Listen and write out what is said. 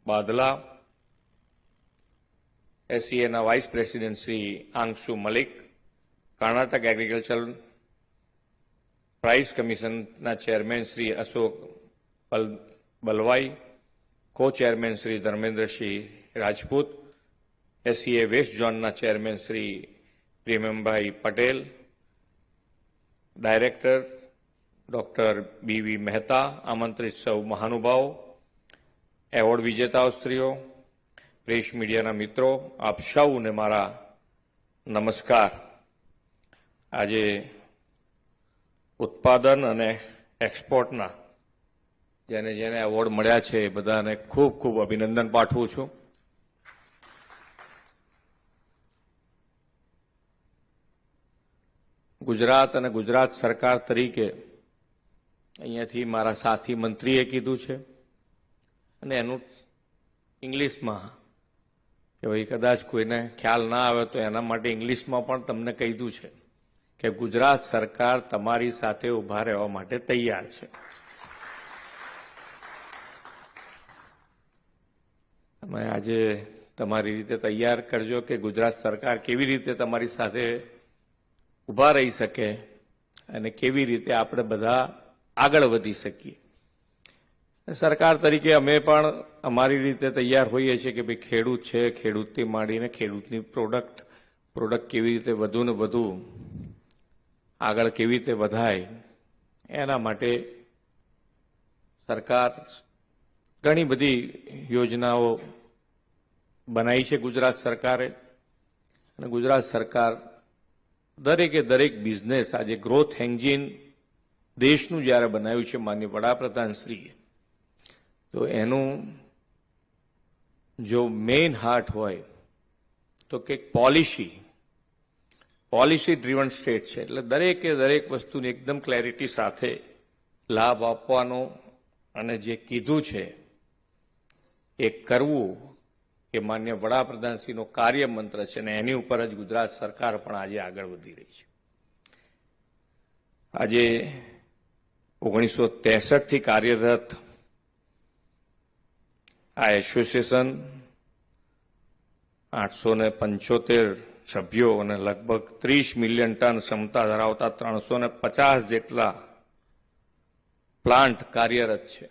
બાદલા, SCAના vice president Shri Anshu Malik, Karnataka agriculture price કમિશનના chairman Shri Ashok Balwai, co chairman Shri Dharmendrasinh Rajput, SCA west ઝોનના chairman Shri Prembhai Patel, director doctor BV Mehta, આમંત્રિત સૌ મહાનુભાવો, એવોર્ડ વિજેતાઓશ્રીઓ, પ્રેસ મીડિયાના મિત્રો, આપ સૌને મારા નમસ્કાર. આજે ઉત્પાદન અને એક્સપોર્ટના જેને જેને એવોર્ડ મળ્યા છે એ બધાને ખૂબ ખૂબ અભિનંદન પાઠવું છું. ગુજરાત અને ગુજરાત સરકાર તરીકે અહીંયાથી મારા સાથી મંત્રીએ કીધું છે અને એનું ઇંગ્લિશમાં કે ભાઈ કદાચ કોઈને ખ્યાલ ના આવે તો એના માટે ઇંગ્લિશમાં પણ તમને કીધું છે કે ગુજરાત સરકાર તમારી સાથે ઊભા રહેવા માટે તૈયાર છે. તમે આજે તમારી રીતે તૈયાર કરજો કે ગુજરાત સરકાર કેવી રીતે તમારી સાથે ઊભા રહી શકે અને કેવી રીતે આપણે બધા આગળ વધી શકીએ. સરકાર તરીકે અમે પણ અમારી રીતે તૈયાર હોઈએ છીએ કે ભાઈ ખેડૂત છે, ખેડૂતથી માંડીને ખેડૂતની પ્રોડક્ટ કેવી રીતે વધુ ને વધુ આગળ કેવી રીતે વધાય એના માટે સરકાર ઘણી બધી યોજનાઓ બનાવી છે ગુજરાત સરકારે. અને ગુજરાત સરકાર દરેકે દરેક બિઝનેસ આજે ગ્રોથ એન્જિન દેશનું જ્યારે બનાવ્યું છે માનનીય વડાપ્રધાનશ્રીએ, તો એનું જો મેઇન હાર્ટ હોય તો કે પોલિસી ડ્રીવન સ્ટેટ છે. એટલે દરેકે દરેક વસ્તુની એકદમ ક્લેરિટી સાથે લાભ આપવાનો અને જે કીધું છે એ કરવું એ માન્ય વડાપ્રધાનશ્રીનો કાર્યમંત્ર છે અને એની ઉપર જ ગુજરાત સરકાર પણ આજે આગળ વધી રહી છે. આજે 1963 થી કાર્યરત આ એસોસિએશન 875 સભ્યો અને લગભગ 30 મિલિયન ટન ક્ષમતા ધરાવતા 350 જેટલા પ્લાન્ટ કાર્યરત છે.